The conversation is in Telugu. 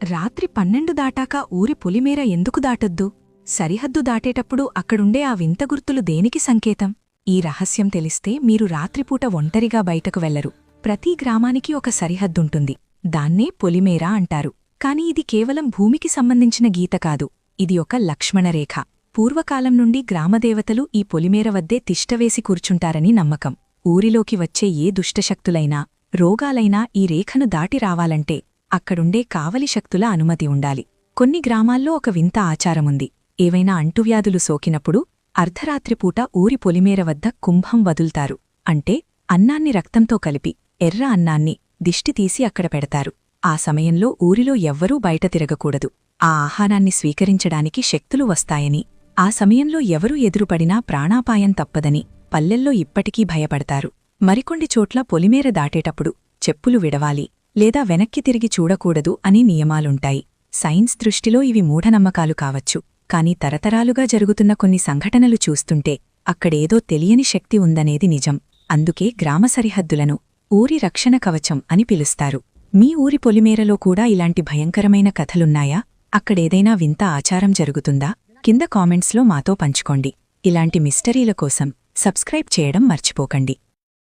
రాత్రి 12 దాటాక ఊరి పొలిమేర ఎందుకు దాటొద్దు? సరిహద్దు దాటేటప్పుడు అక్కడుండే ఆ వింత గుర్తులు దేనికి సంకేతం? ఈ రహస్యం తెలిస్తే మీరు రాత్రిపూట ఒంటరిగా బయటకు వెళ్లరు. ప్రతి గ్రామానికి ఒక సరిహద్దుంటుంది. దాన్నే పొలిమేర అంటారు. కాని ఇది కేవలం భూమికి సంబంధించిన గీత కాదు. ఇది ఒక లక్ష్మణరేఖ. పూర్వకాలం నుండి గ్రామదేవతలు ఈ పొలిమేర వద్దే తిష్టవేసి కూర్చుంటారని నమ్మకం. ఊరిలోకి వచ్చే ఏ దుష్టశక్తులైనా, రోగాలైనా ఈ రేఖను దాటి రావాలంటే అక్కడుండే కావలి శక్తుల అనుమతి ఉండాలి. కొన్ని గ్రామాల్లో ఒక వింత ఆచారముంది. ఏవైనా అంటువ్యాధులు సోకినప్పుడు అర్ధరాత్రిపూట ఊరి పొలిమేర వద్ద కుంభం వదుల్తారు. అంటే అన్నాన్ని రక్తంతో కలిపి ఎర్ర అన్నాన్ని దిష్టితీసి అక్కడ పెడతారు. ఆ సమయంలో ఊరిలో ఎవ్వరూ బయట తిరగకూడదు. ఆ ఆహారాన్ని స్వీకరించడానికి శక్తులు వస్తాయని, ఆ సమయంలో ఎవరూ ఎదురుపడినా ప్రాణాపాయం తప్పదని పల్లెల్లో ఇప్పటికీ భయపడతారు. మరికొండి చోట్ల పొలిమేర దాటేటప్పుడు చెప్పులు విడవాలి లేదా వెనక్కి తిరిగి చూడకూడదు అని నియమాలుంటాయి. సైన్స్ దృష్టిలో ఇవి మూఢనమ్మకాలు కావచ్చు. కాని తరతరాలుగా జరుగుతున్న కొన్ని సంఘటనలు చూస్తుంటే అక్కడేదో తెలియని శక్తి ఉందనేది నిజం. అందుకే గ్రామ సరిహద్దులను ఊరి రక్షణ కవచం అని పిలుస్తారు. మీ ఊరి పొలిమేరలో కూడా ఇలాంటి భయంకరమైన కథలున్నాయా? అక్కడేదైనా వింత ఆచారం జరుగుతుందా? కింద కామెంట్స్లో మాతో పంచుకోండి. ఇలాంటి మిస్టరీల కోసం సబ్స్క్రైబ్ చేయడం మర్చిపోకండి.